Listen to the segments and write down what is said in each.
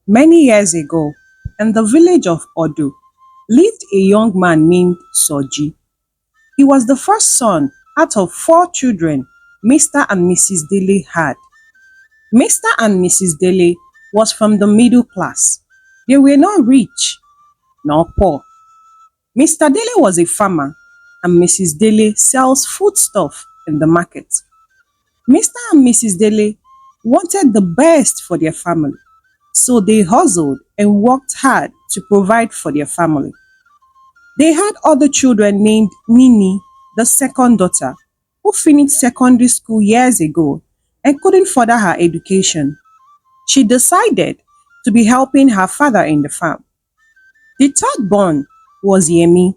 Many years ago, in the village of Odo, lived a young man named Soji. He was the first son out of four children Mr. and Mrs. Dele had. Mr. and Mrs. Dele was from the middle class. They were not rich nor poor. Mr. Dele was a farmer and Mrs. Dele sells foodstuff in the market. Mr. and Mrs. Dele wanted the best for their family, so they hustled and worked hard to provide for their family. They had other children named Nini, the second daughter, who finished secondary school years ago and couldn't further her education. She decided to be helping her father in the farm. The third born was Yemi.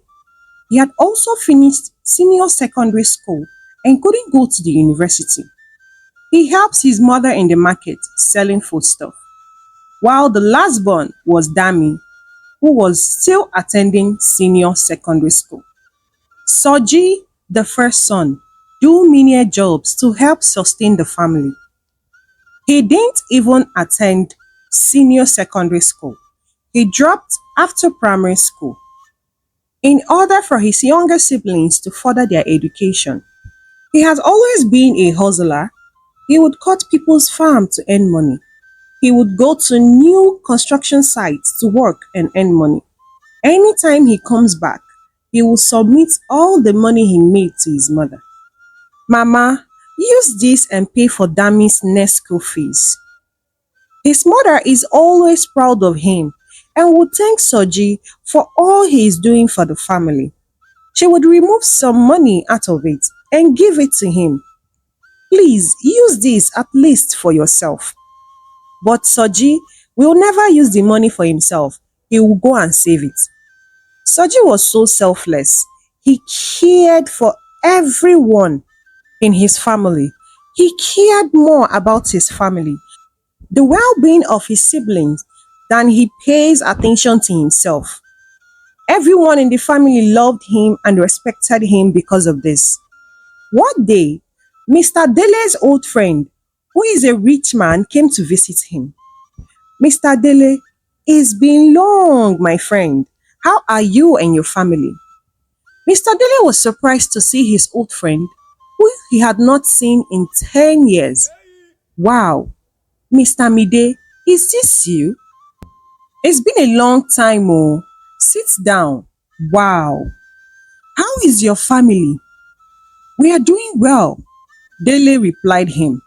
He had also finished senior secondary school and couldn't go to the university. He helps his mother in the market selling foodstuff, while the last born was Dami, who was still attending senior secondary school. Soji, the first son, do menial jobs to help sustain the family. He didn't even attend senior secondary school. He dropped after primary school. In order for his younger siblings to further their education, he has always been a hustler. He would cut people's farm to earn money. He would go to new construction sites to work and earn money. Anytime he comes back, he will submit all the money he made to his mother. Mama, use this and pay for Dami's next school fees. His mother is always proud of him and would thank Soji for all he is doing for the family. She would remove some money out of it and give it to him. Please use this at least for yourself. But Soji will never use the money for himself. He will go and save it. Soji was so selfless. He cared for everyone in his family. He cared more about his family, the well-being of his siblings, than he pays attention to himself. Everyone in the family loved him and respected him because of this. One day, Mr. Dele's old friend, who is a rich man, came to visit him. Mr. Dele, it's been long, my friend. How are you and your family? Mr. Dele was surprised to see his old friend, who he had not seen in 10 years. Wow, Mr. Mide, is this you? It's been a long time, oh. Sit down. Wow. How is your family? We are doing well, Dele replied him.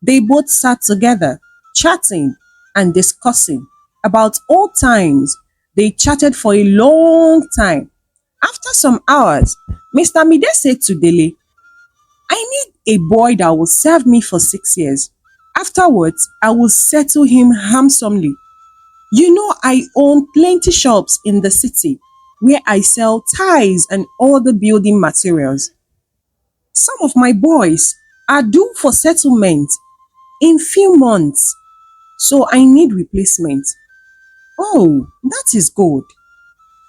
They both sat together, chatting and discussing about old times. They chatted for a long time. After some hours, Mr. Mide said to Dele, I need a boy that will serve me for 6 years. Afterwards, I will settle him handsomely. You know, I own plenty shops in the city where I sell tiles and other building materials. Some of my boys are due for settlement in few months, so I need replacement. Oh, that is good.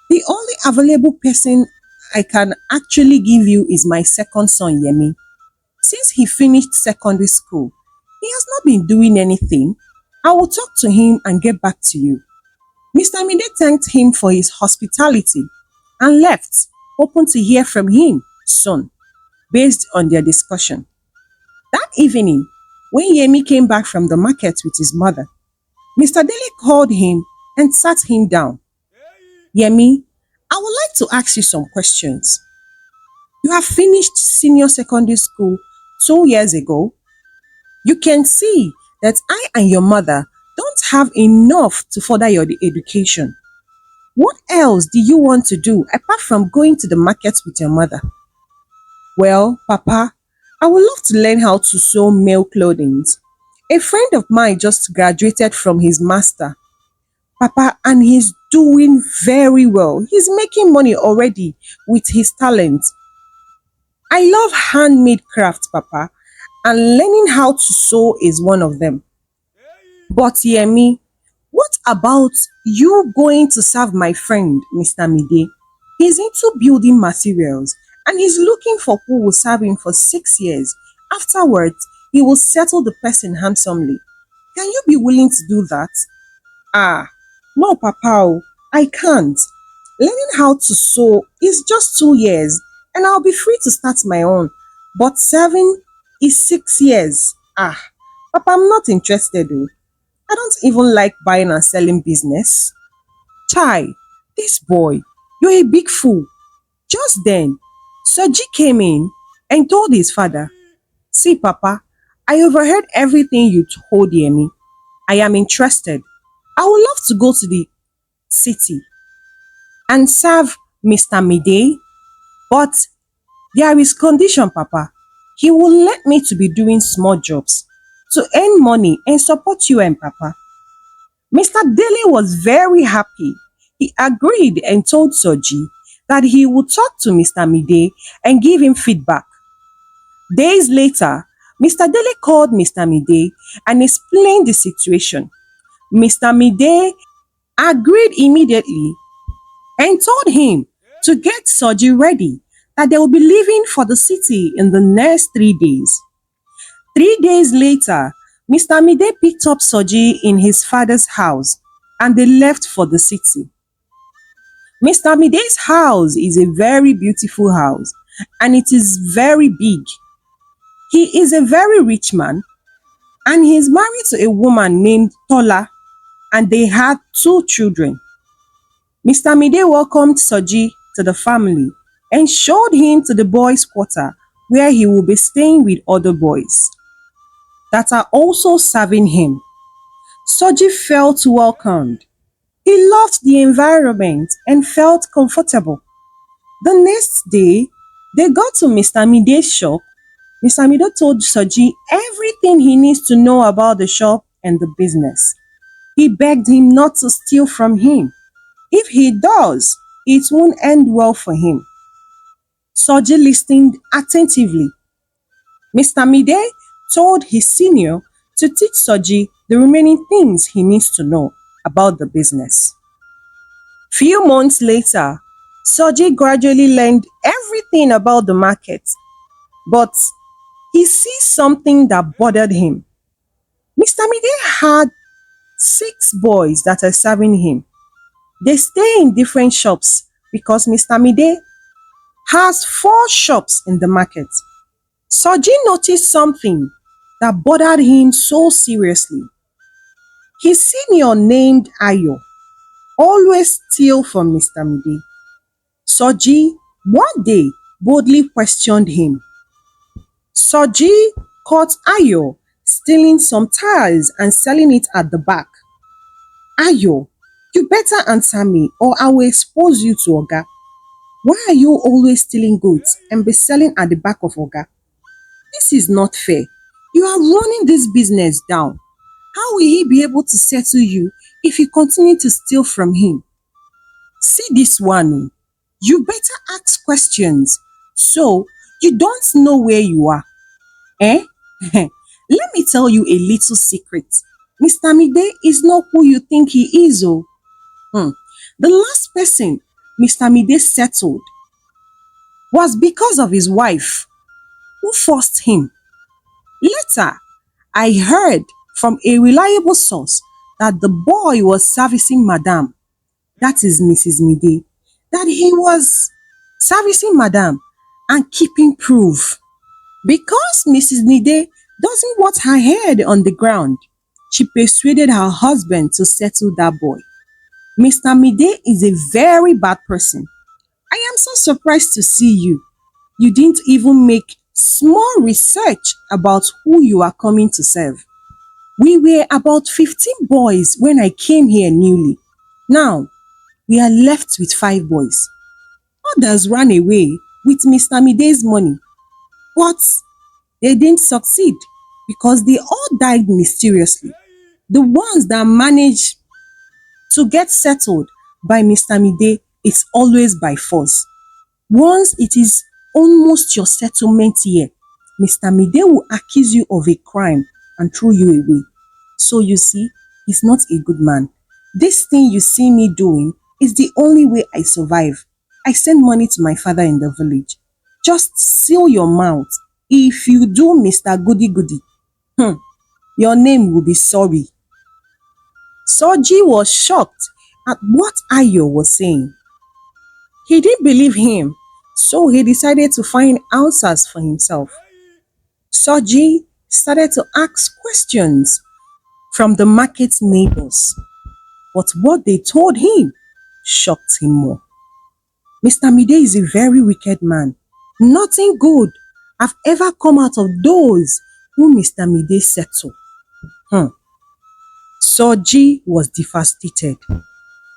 The only available person I can actually give you is my second son, Yemi. Since he finished secondary school, he has not been doing anything. I will talk to him and get back to you. Mr. Mide thanked him for his hospitality and left, hoping to hear from him soon, based on their discussion. That evening, when Yemi came back from the market with his mother, Mr. Dele called him and sat him down. Yemi, I would like to ask you some questions. You have finished senior secondary school 2 years ago. You can see that I and your mother don't have enough to further your education. What else do you want to do apart from going to the market with your mother? Well, Papa, I would love to learn how to sew male clothing. A friend of mine just graduated from his master, Papa, and he's doing very well. He's making money already with his talent. I love handmade crafts, Papa, and learning how to sew is one of them. But Yemi, what about you going to serve my friend, Mr. Mide? He's into building materials and he's looking for who will serve him for 6 years. Afterwards, he will settle the person handsomely. Can you be willing to do that? Ah, no, Papa, oh, I can't. Learning how to sew is just 2 years and I'll be free to start my own. But 7 is 6 years. Ah, Papa, I'm not interested, though. I don't even like buying and selling business. Chai, this boy, you're a big fool. Just then, Soji came in and told his father, "See, Papa, I overheard everything you told Yemi. I am interested. I would love to go to the city and serve Mr. Midday, but there is condition, Papa. He will let me to be doing small jobs to earn money and support you and Papa." Mr. Dele was very happy. He agreed and told Soji that he would talk to Mr. Midday and give him feedback. Days later, Mr. Dele called Mr. Midday and explained the situation. Mr. Midday agreed immediately and told him to get Soji ready, that they will be leaving for the city in the next 3 days. 3 days later, Mr. Midday picked up Soji in his father's house and they left for the city. Mr. Midday's house is a very beautiful house and it is very big. He is a very rich man and he is married to a woman named Tola and they had 2 children. Mr. Midday welcomed Soji to the family and showed him to the boys' quarter where he will be staying with other boys that are also serving him. Soji felt welcomed. He loved the environment and felt comfortable. The next day, they got to Mr. Mide's shop. Mr. Mide told Soji everything he needs to know about the shop and the business. He begged him not to steal from him. If he does, it won't end well for him. Soji listened attentively. Mr. Mide told his senior to teach Soji the remaining things he needs to know about the business. Few months later, Soji gradually learned everything about the market, but he sees something that bothered him. Mr. Mide had 6 boys that are serving him. They stay in different shops because Mr. Mide has 4 shops in the market. Soji noticed something that bothered him so seriously. His senior named Ayo always steal from Mr. Mide. Soji one day boldly questioned him. Soji caught Ayo stealing some tiles and selling it at the back. "Ayo, you better answer me or I will expose you to Oga. Why are you always stealing goods and be selling at the back of Oga? This is not fair. You are running this business down. How will he be able to settle you if you continue to steal from him? See this one, oh. You better ask questions so you don't know where you are. Eh? Let me tell you a little secret. Mr. Mide is not who you think he is, oh. The last person Mr. Mide settled was because of his wife who forced him. Later, I heard from a reliable source that the boy was servicing Madam, that is Mrs. Mide, that he was servicing Madam and keeping proof. Because Mrs. Mide doesn't want her head on the ground, she persuaded her husband to settle that boy. Mr. Mide is a very bad person. I am so surprised to see you. You didn't even make small research about who you are coming to serve. We were about 15 boys when I came here newly. Now, we are left with 5 boys. Others ran away with Mr. Mide's money, but they didn't succeed because they all died mysteriously. The ones that managed to get settled by Mr. Mide is always by force. Once it is almost your settlement year, Mr. Mide will accuse you of a crime and throw you away. So you see, he's not a good man. This thing you see me doing is the only way I survive. I send money to my father in the village. Just seal your mouth. If you do Mr. Goody Goody, your name will be sorry. Soji was shocked at what Ayo was saying. He didn't believe him, so he decided to find answers for himself. Soji started to ask questions from the market neighbors, but what they told him shocked him more. Mr. Mide is a very wicked man. Nothing good have ever come out of those who Mr. Mide settled. Soji was devastated.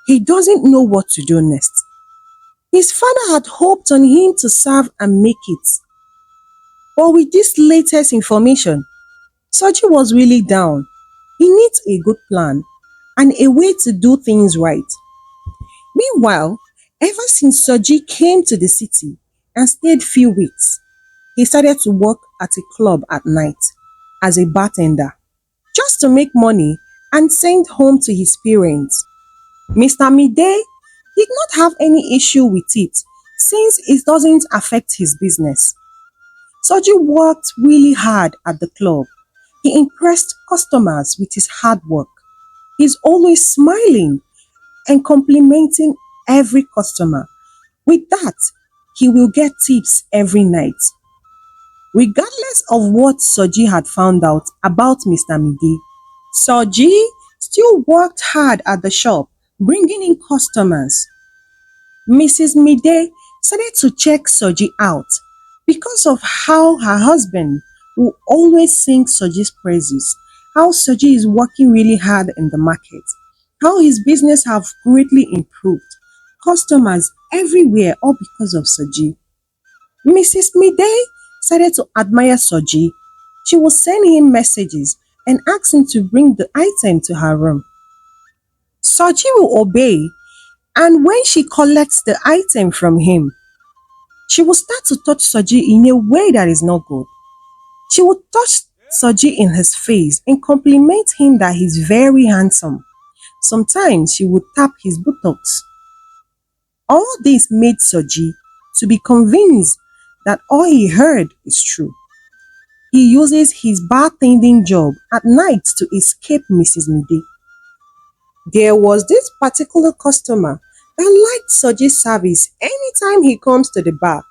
He doesn't know what to do next. His father had hoped on him to serve and make it. But with this latest information, Soji was really down. He needs a good plan and a way to do things right. Meanwhile, ever since Soji came to the city and stayed few weeks, he started to work at a club at night as a bartender just to make money and send home to his parents. Mr. Mide did not have any issue with it since it doesn't affect his business. Soji worked really hard at the club. He impressed customers with his hard work. He's always smiling and complimenting every customer. With that, he will get tips every night. Regardless of what Soji had found out about Mr. Mide, Soji still worked hard at the shop, bringing in customers. Mrs. Mide started to check Soji out because of how her husband will always sing Soji's praises, how Soji is working really hard in the market, how his business have greatly improved, customers everywhere all because of Soji. Mrs. Mide started to admire Soji. She would send him messages and ask him to bring the item to her room. Soji will obey, and when she collects the item from him, she will start to touch Soji in a way that is not good. She would touch Soji in his face and compliment him that he's very handsome. Sometimes she would tap his buttocks. All this made Soji to be convinced that all he heard is true. He uses his bartending job at night to escape Mrs. Mide. There was this particular customer that liked Soji's service. Anytime he comes to the bar,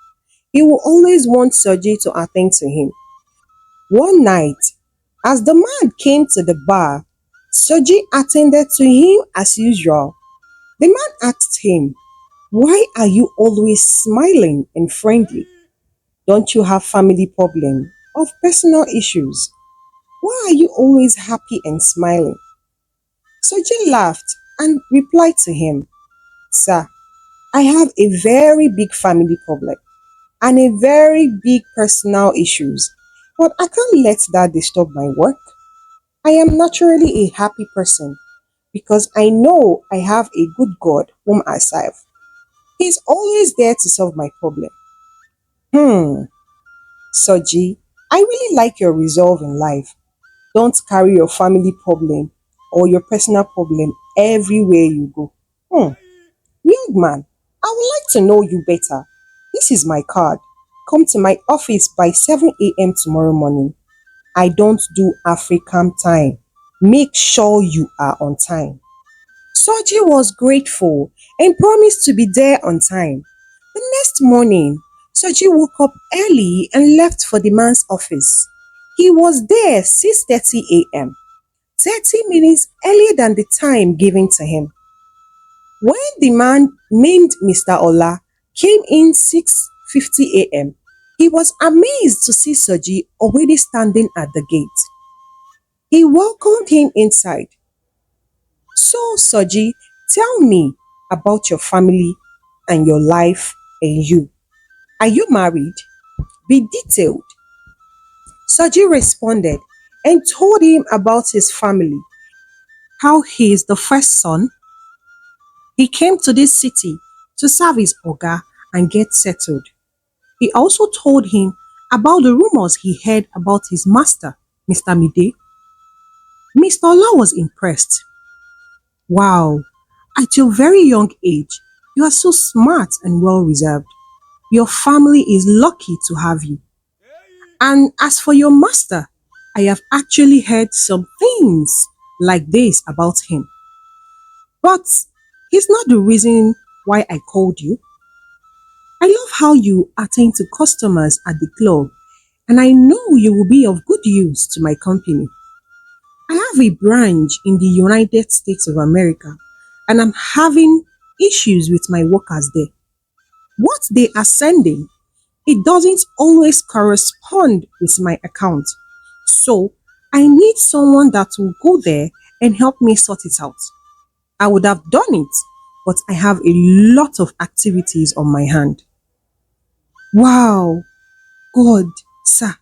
he will always want Soji to attend to him. One night, as the man came to the bar, Soji attended to him as usual. The man asked him, "Why are you always smiling and friendly? Don't you have family problems or personal issues? Why are you always happy and smiling?" Soji laughed and replied to him, "Sir, I have a very big family problem and a very big personal issues, but I can't let that disturb my work. I am naturally a happy person because I know I have a good God whom I serve. He's always there to solve my problem." Soji, I really like your resolve in life. Don't carry your family problem or your personal problem everywhere you go. Young man, I would like to know you better. This is my card. Come to my office by 7 a.m. tomorrow morning. I don't do African time. Make sure you are on time. Soji was grateful and promised to be there on time. The next morning, Soji woke up early and left for the man's office. He was there 6:30 a.m., 30 minutes earlier than the time given to him. When the man named Mr. Ola came in 6:50 a.m., he was amazed to see Soji already standing at the gate. He welcomed him inside. "So, Soji, tell me about your family and your life and you. Are you married? Be detailed." Soji responded and told him about his family, how he is the first son. He came to this city to serve his oga and get settled. He also told him about the rumors he heard about his master, Mr. Mide. Mr. Ola was impressed. "Wow, at your very young age, you are so smart and well reserved. Your family is lucky to have you. And as for your master, I have actually heard some things like this about him. But he's not the reason why I called you. I love how you attend to customers at the club, and I know you will be of good use to my company. I have a branch in the United States of America, and I'm having issues with my workers there. What they are sending, it doesn't always correspond with my account. So I need someone that will go there and help me sort it out. I would have done it, but I have a lot of activities on my hand. Wow, God, sir,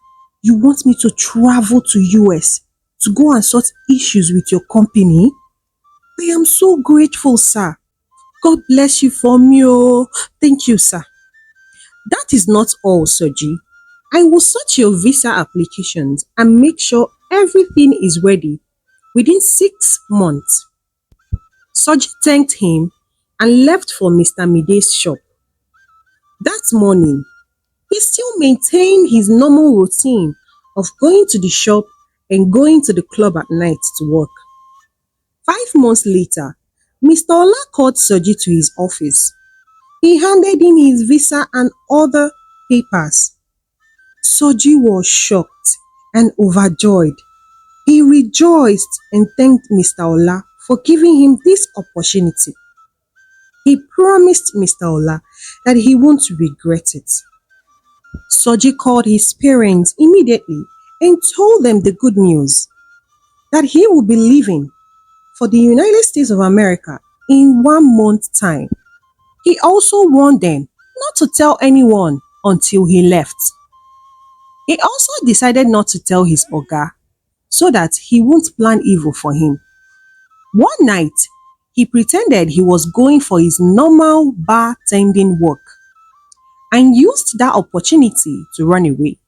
you want me to travel to US to go and sort issues with your company? I am so grateful, sir. God bless you for me. Oh, thank you, sir. That is not all, Soji. I will sort your visa applications and make sure everything is ready within 6 months. Soji thanked him and left for Mr. Mide's shop. That morning, he still maintained his normal routine of going to the shop and going to the club at night to work. 5 months later, Mr. Ola called Soji to his office. He handed in his visa and other papers. Soji was shocked and overjoyed. He rejoiced and thanked Mr. Ola for giving him this opportunity. He promised Mr. Ola that he won't regret it. Soji called his parents immediately and told them the good news that he will be leaving for the United States of America in 1 month's time. He also warned them not to tell anyone until he left. He also decided not to tell his oga so that he won't plan evil for him. One night, he pretended he was going for his normal bartending work and used that opportunity to run away.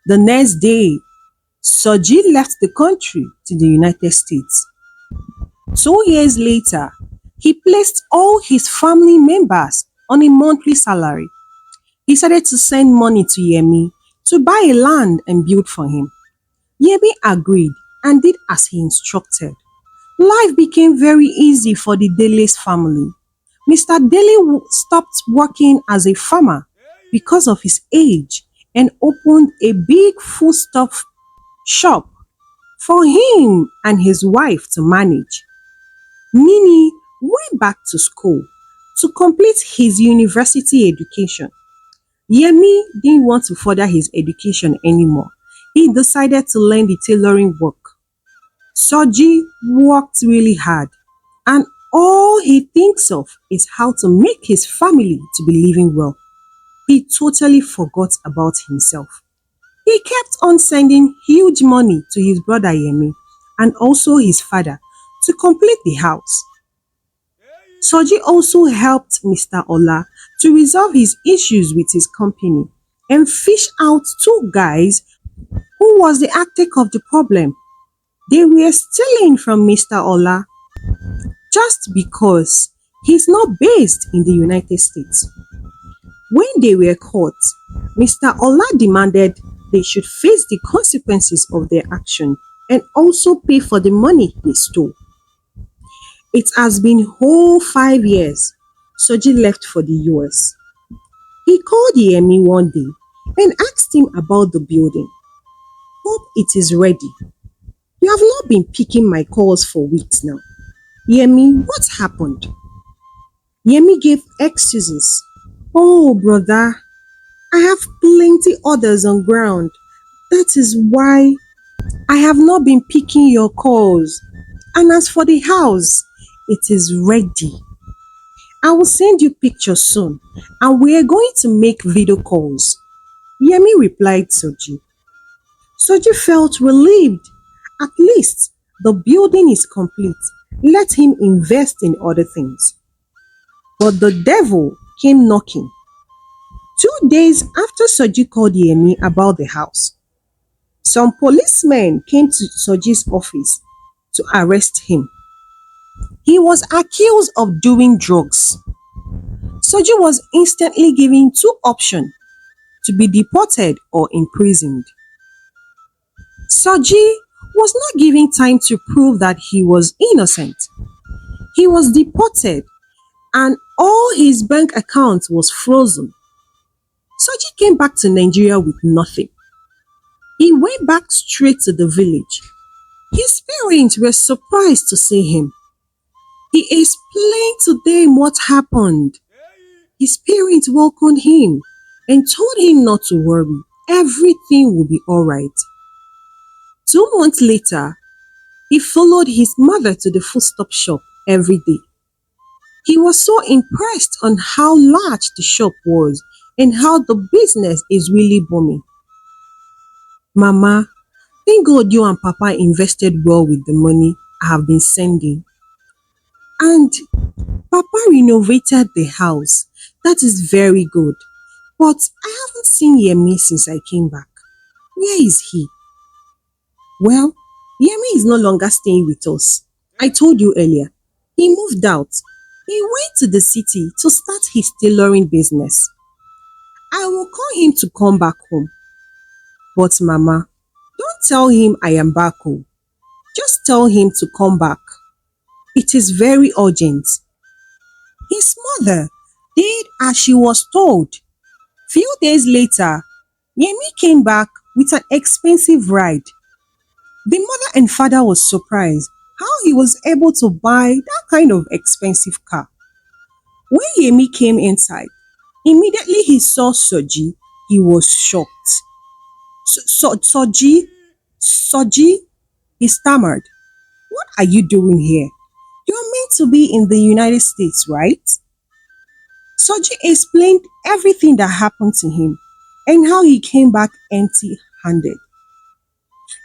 The next day, Soji left the country to the United States. 2 years later, he placed all his family members on a monthly salary. He started to send money to Yemi to buy a land and build for him. Yemi agreed and did as he instructed. Life became very easy for the Dele's family. Mr. Dele stopped working as a farmer because of his age and opened a big foodstuff shop for him and his wife to manage. Nini went back to school to complete his university education. Yemi didn't want to further his education anymore. He decided to learn the tailoring work. Soji worked really hard and all he thinks of is how to make his family to be living well. He totally forgot about himself. He kept on sending huge money to his brother Yemi and also his father to complete the house. Soji also helped Mr. Ola to resolve his issues with his company and fish out two guys who was the architect of the problem. They were stealing from Mr. Ola just because he's not based in the United States. When they were caught, Mr. Ola demanded they should face the consequences of their action and also pay for the money they stole. It has been whole 5 years Soji left for the US. He called Yemi one day and asked him about the building. Hope it is ready. You have not been picking my calls for weeks now. Yemi, what happened? Yemi gave excuses. Oh, brother, I have plenty others on ground. That is why I have not been picking your calls. And as for the house, it is ready. I will send you pictures soon and we are going to make video calls. Yemi replied Soji. Soji felt relieved. At least the building is complete. Let him invest in other things. But the devil came knocking. 2 days after Soji called Yemi about the house, some policemen came to Soji's office to arrest him. He was accused of doing drugs. Soji was instantly given two options: to be deported or imprisoned. Soji was not given time to prove that he was innocent. He was deported and all his bank accounts was frozen. Soji came back to Nigeria with nothing. He went back straight to the village. His parents were surprised to see him. He explained to them what happened. His parents welcomed him and told him not to worry. Everything will be alright. 2 months later, he followed his mother to the foodstuff shop every day. He was so impressed on how large the shop was and how the business is really booming. Mama, thank God you and Papa invested well with the money I have been sending. And Papa renovated the house. That is very good. But I haven't seen Yemi since I came back. Where is he? Well, Yemi is no longer staying with us. I told you earlier. He moved out. He went to the city to start his tailoring business. I will call him to come back home. But Mama, don't tell him I am back home. Just tell him to come back. It is very urgent. His mother did as she was told. Few days later, Yemi came back with an expensive ride. The mother and father was surprised how he was able to buy that kind of expensive car. When Yemi came inside, immediately he saw Soji, he was shocked. Soji? Soji? He stammered. What are you doing here? You're meant to be in the United States, right? Soji explained everything that happened to him and how he came back empty-handed.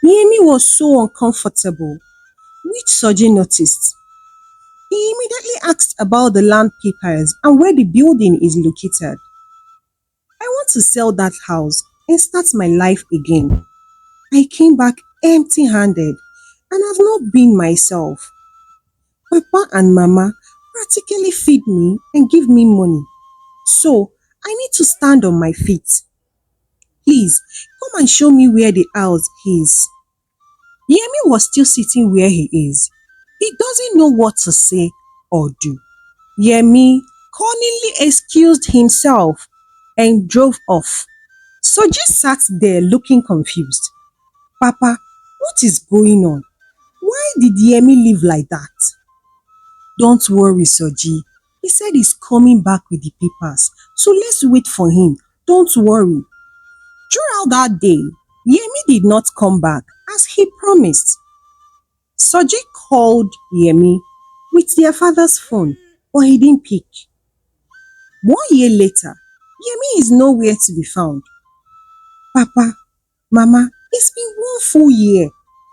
Yemi was so uncomfortable, which Soji noticed. He immediately asked about the land papers and where the building is located. I want to sell that house and start my life again. I came back empty-handed and I've not been myself. Papa and Mama practically feed me and give me money. So I need to stand on my feet. Please, come and show me where the house is. Yemi was still sitting where he is. He doesn't know what to say or do. Yemi cunningly excused himself and drove off. Soji sat there looking confused. Papa, what is going on? Why did Yemi live like that? Don't worry, Soji. He said he's coming back with the papers. So let's wait for him. Don't worry. Throughout that day, Yemi did not come back as he promised. Soji called Yemi with their father's phone, but he didn't pick. 1 year later, Yemi is nowhere to be found. Papa, Mama, it's been 1 full year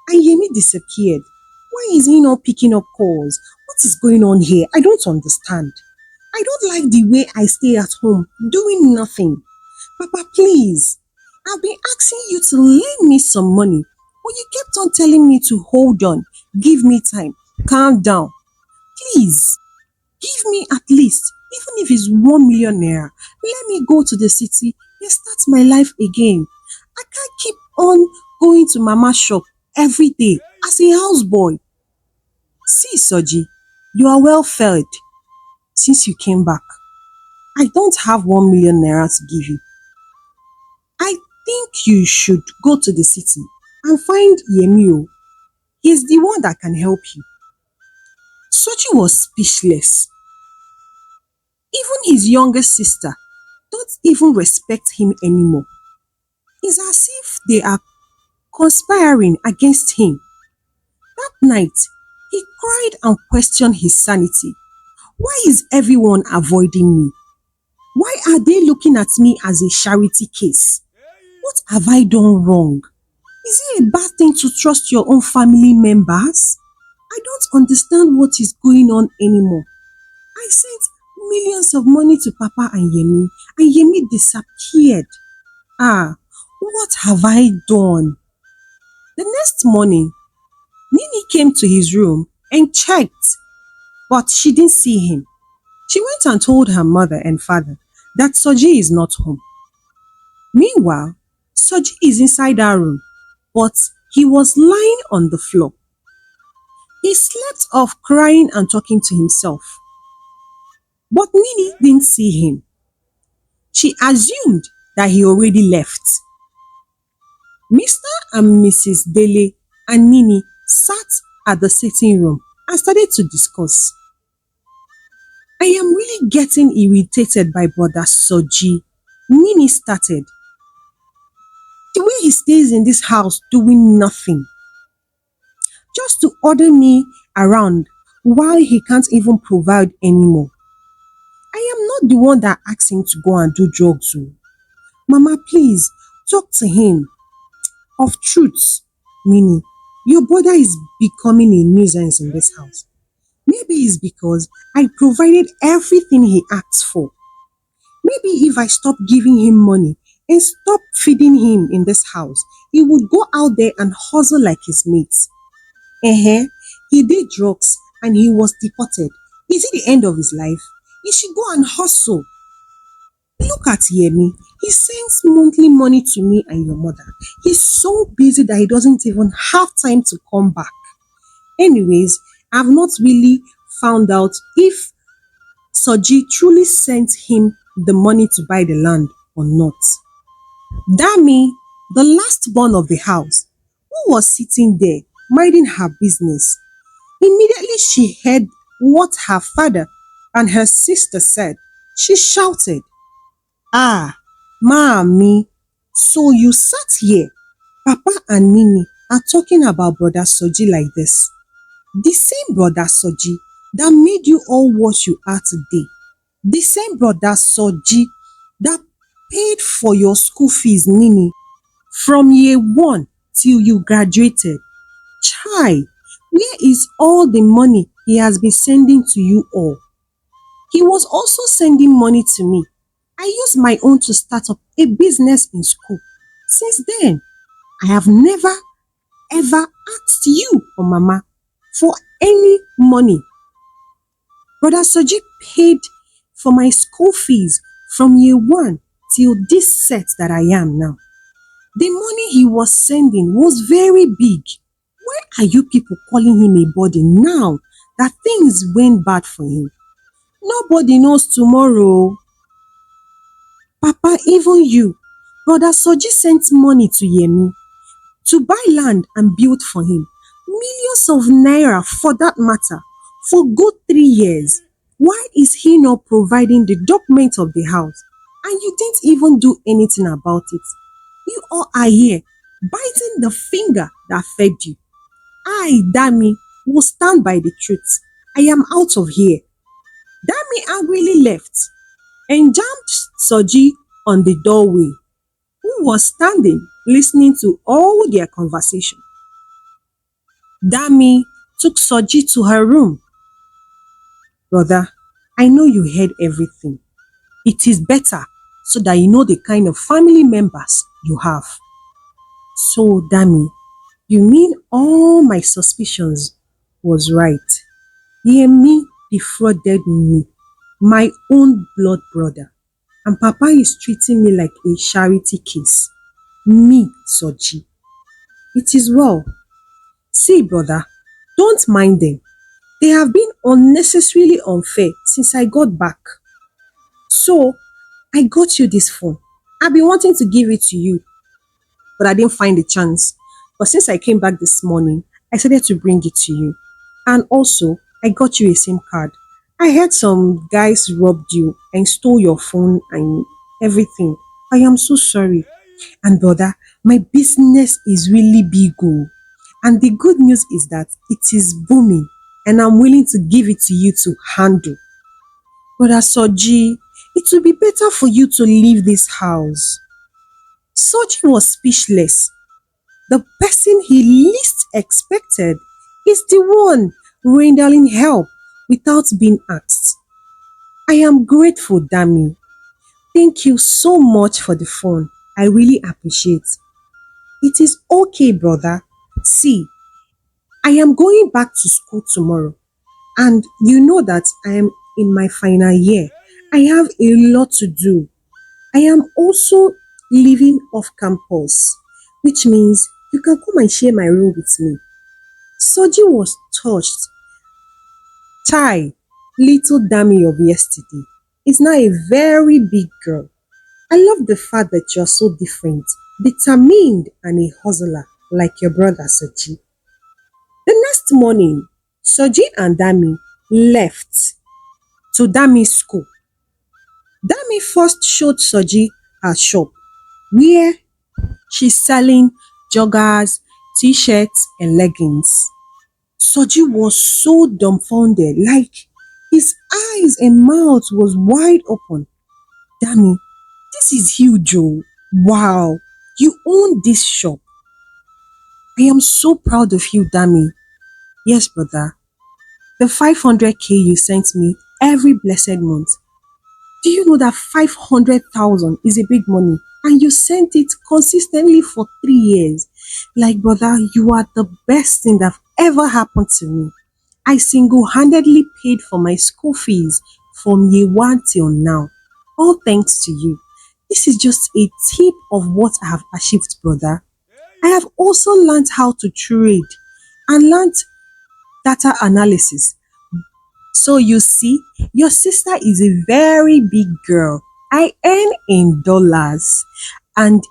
and Yemi disappeared. Why is he not picking up calls? What is going on here? I don't understand. I don't like the way I stay at home doing nothing. Papa, please. I've been asking you to lend me some money, but you kept on telling me to hold on, give me time, calm down. Please, give me at least, even if it's 1 million naira, let me go to the city and start my life again. I can't keep on going to Mama's shop every day as a houseboy. See, Soji, you are well fed since you came back. I don't have 1 million naira to give you. I think you should go to the city and find Yemi. He's the one that can help you. Soji was speechless. Even his younger sister don't even respect him anymore. It's as if they are conspiring against him. That night, he cried and questioned his sanity. Why is everyone avoiding me? Why are they looking at me as a charity case? What have I done wrong? Is it a bad thing to trust your own family members? I don't understand what is going on anymore. I sent millions of money to Papa and Yemi disappeared. Ah, what have I done? The next morning, Nini came to his room and checked, but she didn't see him. She went and told her mother and father that Soji is not home. Meanwhile, Soji is inside our room, but he was lying on the floor. He slept off crying and talking to himself. But Nini didn't see him. She assumed that he already left. Mr. and Mrs. Dele and Nini sat at the sitting room and started to discuss. I am really getting irritated by brother Soji, Nini started. The way he stays in this house doing nothing, just to order me around while he can't even provide anymore. I am not the one that asked him to go and do drugs. Oh. Mama, please talk to him. Of truth, Nini, your brother is becoming a nuisance in this house. Maybe it's because I provided everything he asked for. Maybe if I stop giving him money and stop feeding him in this house, he would go out there and hustle like his mates. He did drugs and he was deported. Is it the end of his life? He should go and hustle. Look at Yemi. He sends monthly money to me and your mother. He's so busy that he doesn't even have time to come back. Anyways, I've not really found out if Soji truly sent him the money to buy the land or not. Dami, the last born of the house, who was sitting there minding her business, immediately she heard what her father and her sister said. She shouted, "Ah, Mommy, so you sat here, Papa and Nini are talking about brother Soji like this. The same brother Soji that made you all what you are today. The same brother Soji that paid for your school fees, Nini, from year 1 till you graduated. Chai, where is all the money he has been sending to you all? He was also sending money to me. I used my own to start up a business in school. Since then, I have never ever asked you or Mama for any money. Brother Soji paid for my school fees from year 1 till this set that I am now. The money he was sending was very big. Why are you people calling him a burden now that things went bad for him? Nobody knows tomorrow. Papa, even you, brother Soji sent money to Yemi to buy land and build for him. Millions of naira for that matter, for good 3 years. Why is he not providing the document of the house? And you didn't even do anything about it. You all are here, biting the finger that fed you. I, Dami, will stand by the truth. I am out of here. Dami angrily left and jammed Soji on the doorway, who was standing listening to all their conversation. Dami took Soji to her room. Brother, I know you heard everything. It is better so that you know the kind of family members you have. So, Dami, you mean all my suspicions was right? Yemi defrauded me, my own blood brother, and Papa is treating me like a charity case. Me, Soji. It is well. See, brother, don't mind them. They have been unnecessarily unfair since I got back. So, I got you this phone. I've been wanting to give it to you, but I didn't find the chance. But since I came back this morning, I decided to bring it to you. And also, I got you a SIM card. I heard some guys robbed you and stole your phone and everything. I am so sorry. And brother, my business is really big. Oh. And the good news is that it is booming and I'm willing to give it to you to handle. Brother Soji, it will be better for you to leave this house. Soji was speechless. The person he least expected is the one rendering help without being asked. I am grateful, Dami. Thank you so much for the phone. I really appreciate. It is okay, brother. See, I am going back to school tomorrow. And you know that I am in my final year. I have a lot to do. I am also living off campus, which means you can come and share my room with me. Soji was touched. Chai, little Dami of yesterday, is now a very big girl. I love the fact that you're so different, determined and a hustler like your brother Soji. The next morning, Soji and Dami left to Dami's school. Dami first showed Soji her shop where she's selling joggers, t-shirts and leggings. Soji was so dumbfounded, like his eyes and mouth was wide open. Dami, this is huge oh. Wow, you own this shop. I am so proud of you, Dami. Yes, brother. The 500k you sent me every blessed month. Do you know that 500,000 is a big money and you sent it consistently for 3 years? Like, brother, you are the best thing that ever happened to me. I single-handedly paid for my school fees from year one till now. All thanks to you. This is just a tip of what I have achieved, brother. I have also learned how to trade and learned data analysis. So you see, your sister is a very big girl. I earn in dollars and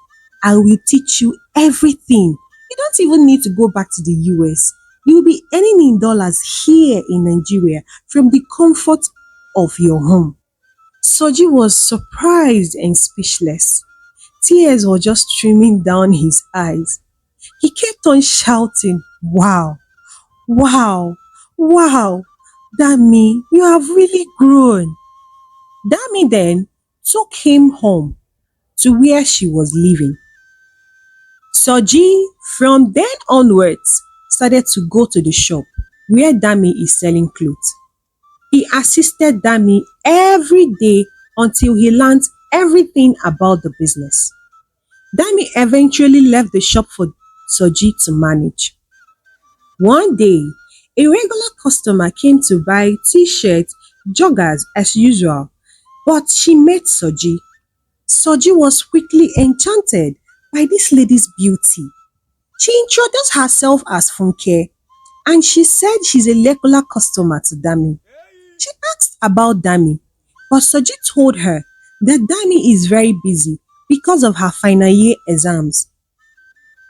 I will teach you everything. You don't even need to go back to the US. You will be earning in dollars here in Nigeria from the comfort of your home. Soji was surprised and speechless. Tears were just streaming down his eyes. He kept on shouting, wow, wow, wow, Dami, you have really grown. Dami then took him home to where she was living. Soji, from then onwards, started to go to the shop where Dami is selling clothes. He assisted Dami every day until he learned everything about the business. Dami eventually left the shop for Soji to manage. One day, a regular customer came to buy t-shirts, joggers as usual, but she met Soji. Soji was quickly enchanted by this lady's beauty. She introduced herself as Funke and she said she's a regular customer to Dami. She asked about Dami, but Soji told her that Dami is very busy because of her final year exams.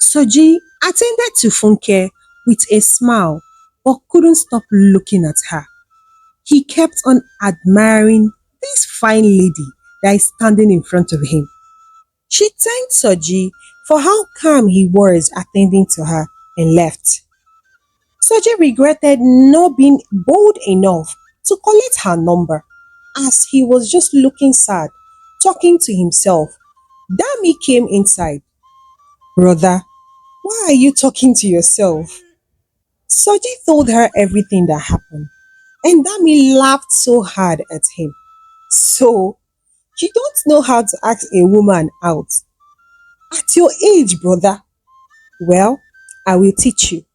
Soji attended to Funke with a smile but couldn't stop looking at her. He kept on admiring this fine lady that is standing in front of him. She thanked Soji for how calm he was attending to her and left. Soji regretted not being bold enough to collect her number as he was just looking sad, talking to himself. Dami came inside. Brother, why are you talking to yourself? Soji told her everything that happened and Dami laughed so hard at him. So, you don't know how to ask a woman out. At your age, brother. Well, I will teach you.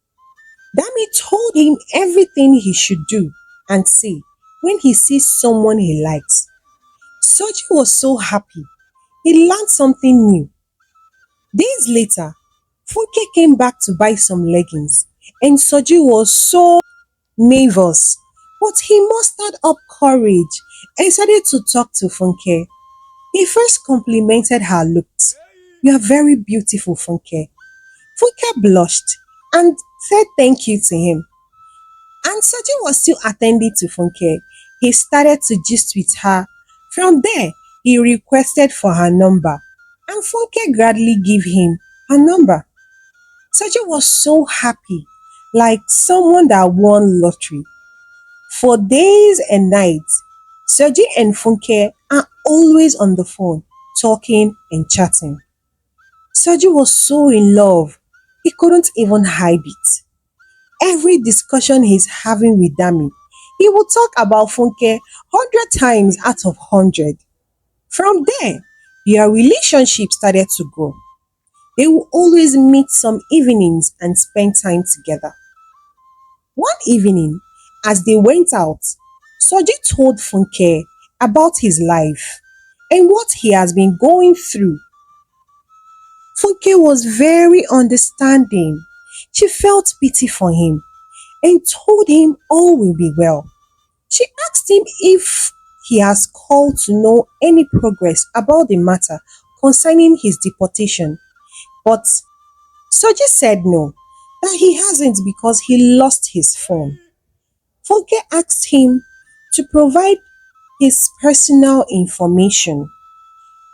Dami told him everything he should do and say when he sees someone he likes. Soji was so happy. He learned something new. Days later, Funke came back to buy some leggings and Soji was so nervous. But he mustered up courage and started to talk to Funke. He first complimented her looks. You are very beautiful, Funke. Funke blushed and said thank you to him. And Soji was still attending to Funke. He started to gist with her. From there, he requested for her number and Funke gladly gave him her number. Soji was so happy, like someone that won lottery. For days and nights, Soji and Funke are always on the phone, talking and chatting. Soji was so in love, he couldn't even hide it. Every discussion he's having with Dami, he will talk about Funke 100 times out of 100. From there, their relationship started to grow. They will always meet some evenings and spend time together. One evening, as they went out, Soji told Funke about his life and what he has been going through. Funke was very understanding. She felt pity for him and told him all will be well. She asked him if he has called to know any progress about the matter concerning his deportation, but Soji said no, that he hasn't because he lost his phone. Funke asked him to provide his personal information,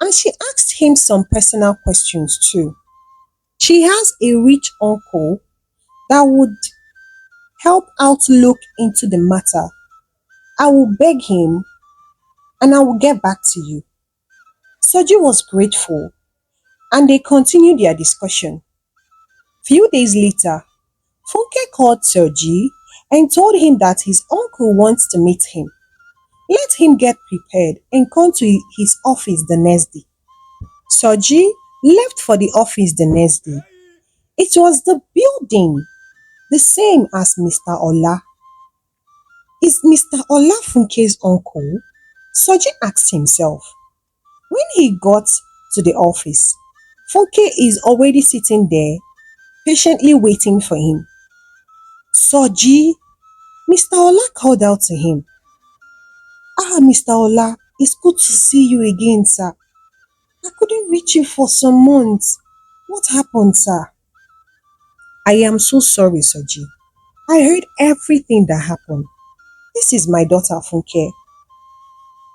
and she asked him some personal questions too. She has a rich uncle that would help out look into the matter. I will beg him and I will get back to you. Soji was grateful and they continued their discussion. Few days later, Funke called Soji and told him that his uncle wants to meet him. Let him get prepared and come to his office the next day. Soji left for the office the next day. It was the building, the same as Mr. Ola. Is Mr. Ola Funke's uncle? Soji asked himself. When he got to the office, Funke is already sitting there, patiently waiting for him. Soji, Mr. Ola called out to him. Mr. Ola, it's good to see you again, sir. I couldn't reach you for some months. What happened, sir? I am so sorry, Soji. I heard everything that happened. This is my daughter, Funke.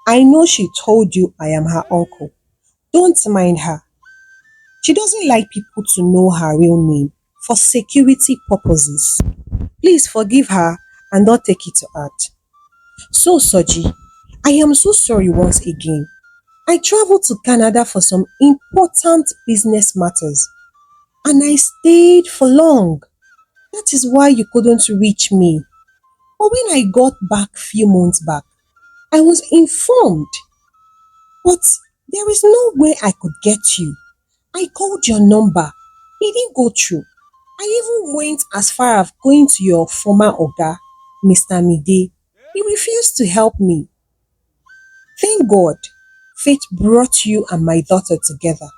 I know she told you I am her uncle. Don't mind her. She doesn't like people to know her real name for security purposes. Please forgive her and don't take it to heart. So, Soji, I am so sorry once again. I traveled to Canada for some important business matters and I stayed for long. That is why you couldn't reach me. But when I got back few months back, I was informed. But there is no way I could get you. I called your number. It didn't go through. I even went as far as going to your former Oga, Mr. Mide. He refused to help me. Thank God, fate brought you and my daughter together.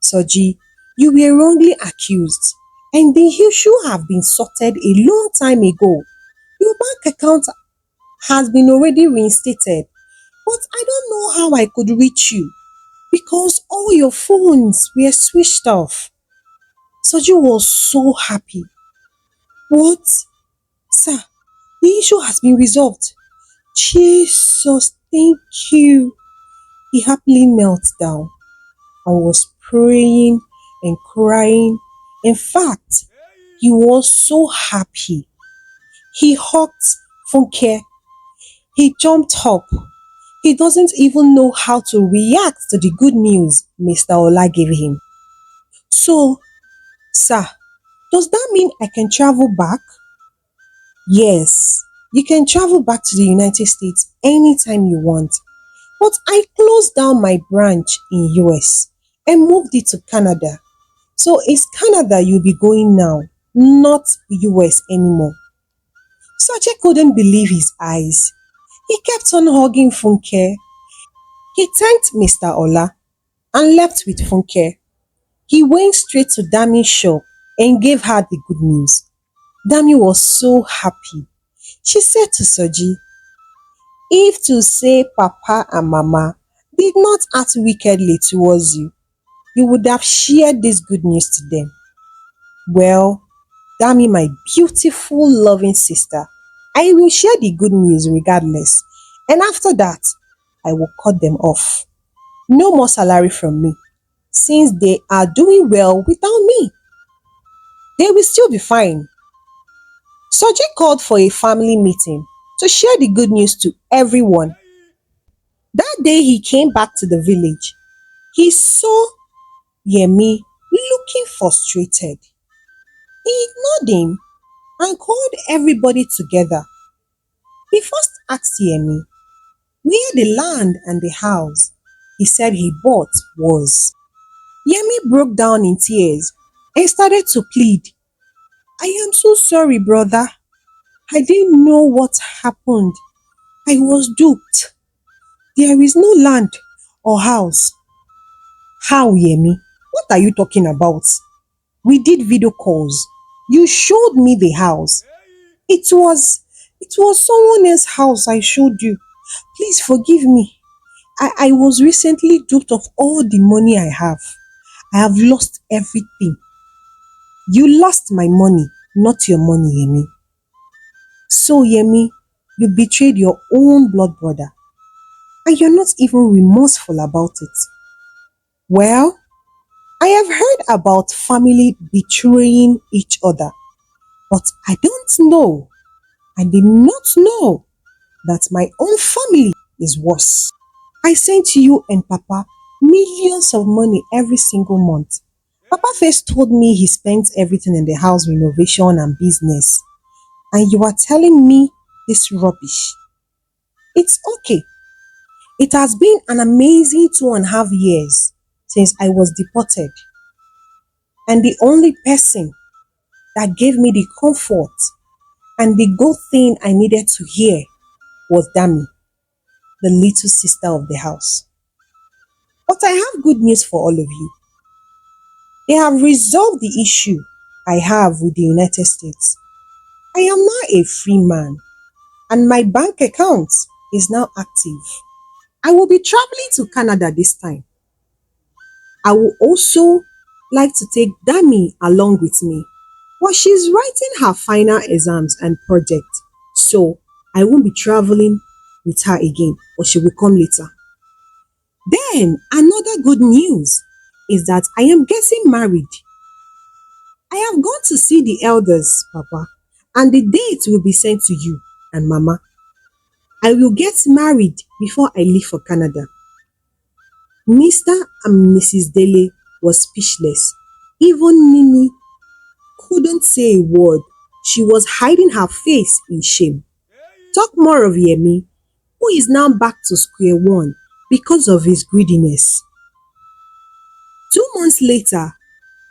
Soji, you were wrongly accused and the issue have been sorted a long time ago. Your bank account has been already reinstated, but I don't know how I could reach you because all your phones were switched off. Soji was so happy. What? Sir, the issue has been resolved. Jesus, thank you. He happily knelt down and was praying and crying. In fact, he was so happy. He hugged Funke. He jumped up. He doesn't even know how to react to the good news Mr. Ola gave him. So, sir, does that mean I can travel back? Yes, you can travel back to the United States anytime you want. But I closed down my branch in US and moved it to Canada. So it's Canada you'll be going now, not US anymore. Sache couldn't believe his eyes. He kept on hugging Funke. He thanked Mr. Ola and left with Funke. He went straight to Dami's shop and gave her the good news. Dami was so happy. She said to Soji, if to say Papa and Mama did not act wickedly towards you, you would have shared this good news to them. Well, Dami, my beautiful loving sister, I will share the good news regardless. And after that, I will cut them off. No more salary from me, since they are doing well without me. They will still be fine. Soji called for a family meeting to share the good news to everyone. That day he came back to the village. He saw Yemi looking frustrated. He ignored him and called everybody together. He first asked Yemi where the land and the house he said he bought was. Yemi broke down in tears and started to plead. I am so sorry, brother. I didn't know what happened. I was duped. There is no land or house. How, Yemi? What are you talking about? We did video calls. You showed me the house. It was someone else's house I showed you. Please forgive me. I was recently duped of all the money I have. I have lost everything. You lost my money, not your money, Yemi. So, Yemi, you betrayed your own blood brother, and you're not even remorseful about it. Well, I have heard about family betraying each other, but I did not know that my own family is worse. I sent you and Papa millions of money every single month. Papa first told me he spent everything in the house renovation and business, and you are telling me this rubbish. It's okay. It has been an amazing 2.5 years since I was deported, and the only person that gave me the comfort and the good thing I needed to hear was Dami, the little sister of the house. But I have good news for all of you. They have resolved the issue I have with the United States. I am now a free man, and my bank account is now active. I will be traveling to Canada this time. I will also like to take Dami along with me, but she's writing her final exams and project, so I won't be traveling with her again, but she will come later. Then another good news is that I am getting married. I have gone to see the elders, Papa, and the date will be sent to you and Mama. I will get married before I leave for Canada. Mr. and Mrs. Dele was speechless. Even Nini couldn't say a word. She was hiding her face in shame. Talk more of Yemi, who is now back to square one because of his greediness. 2 months later,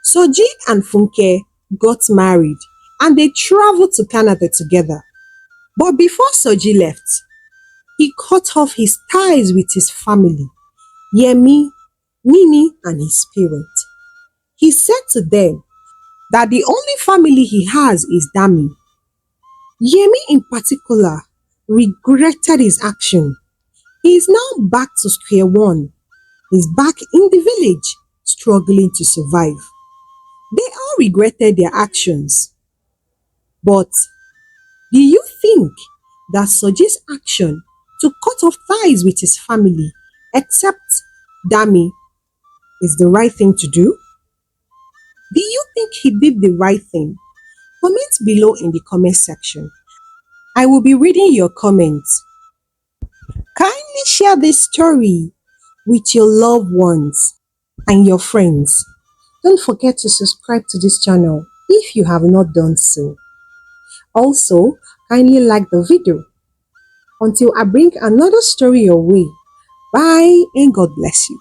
Soji and Funke got married and they traveled to Canada together. But before Soji left, he cut off his ties with his family, Yemi, Nini, and his parents. He said to them that the only family he has is Dami. Yemi in particular regretted his action. He is now back to square one. He's back in the village, struggling to survive. They all regretted their actions. But do you think that Soji's action to cut off ties with his family, except Dami, is the right thing to do? Do you think he did the right thing? Comment below in the comment section. I will be reading your comments. Kindly share this story with your loved ones and your friends. Don't forget to subscribe to this channel if you have not done so. Also, kindly like the video. Until I bring another story your way. Bye and God bless you.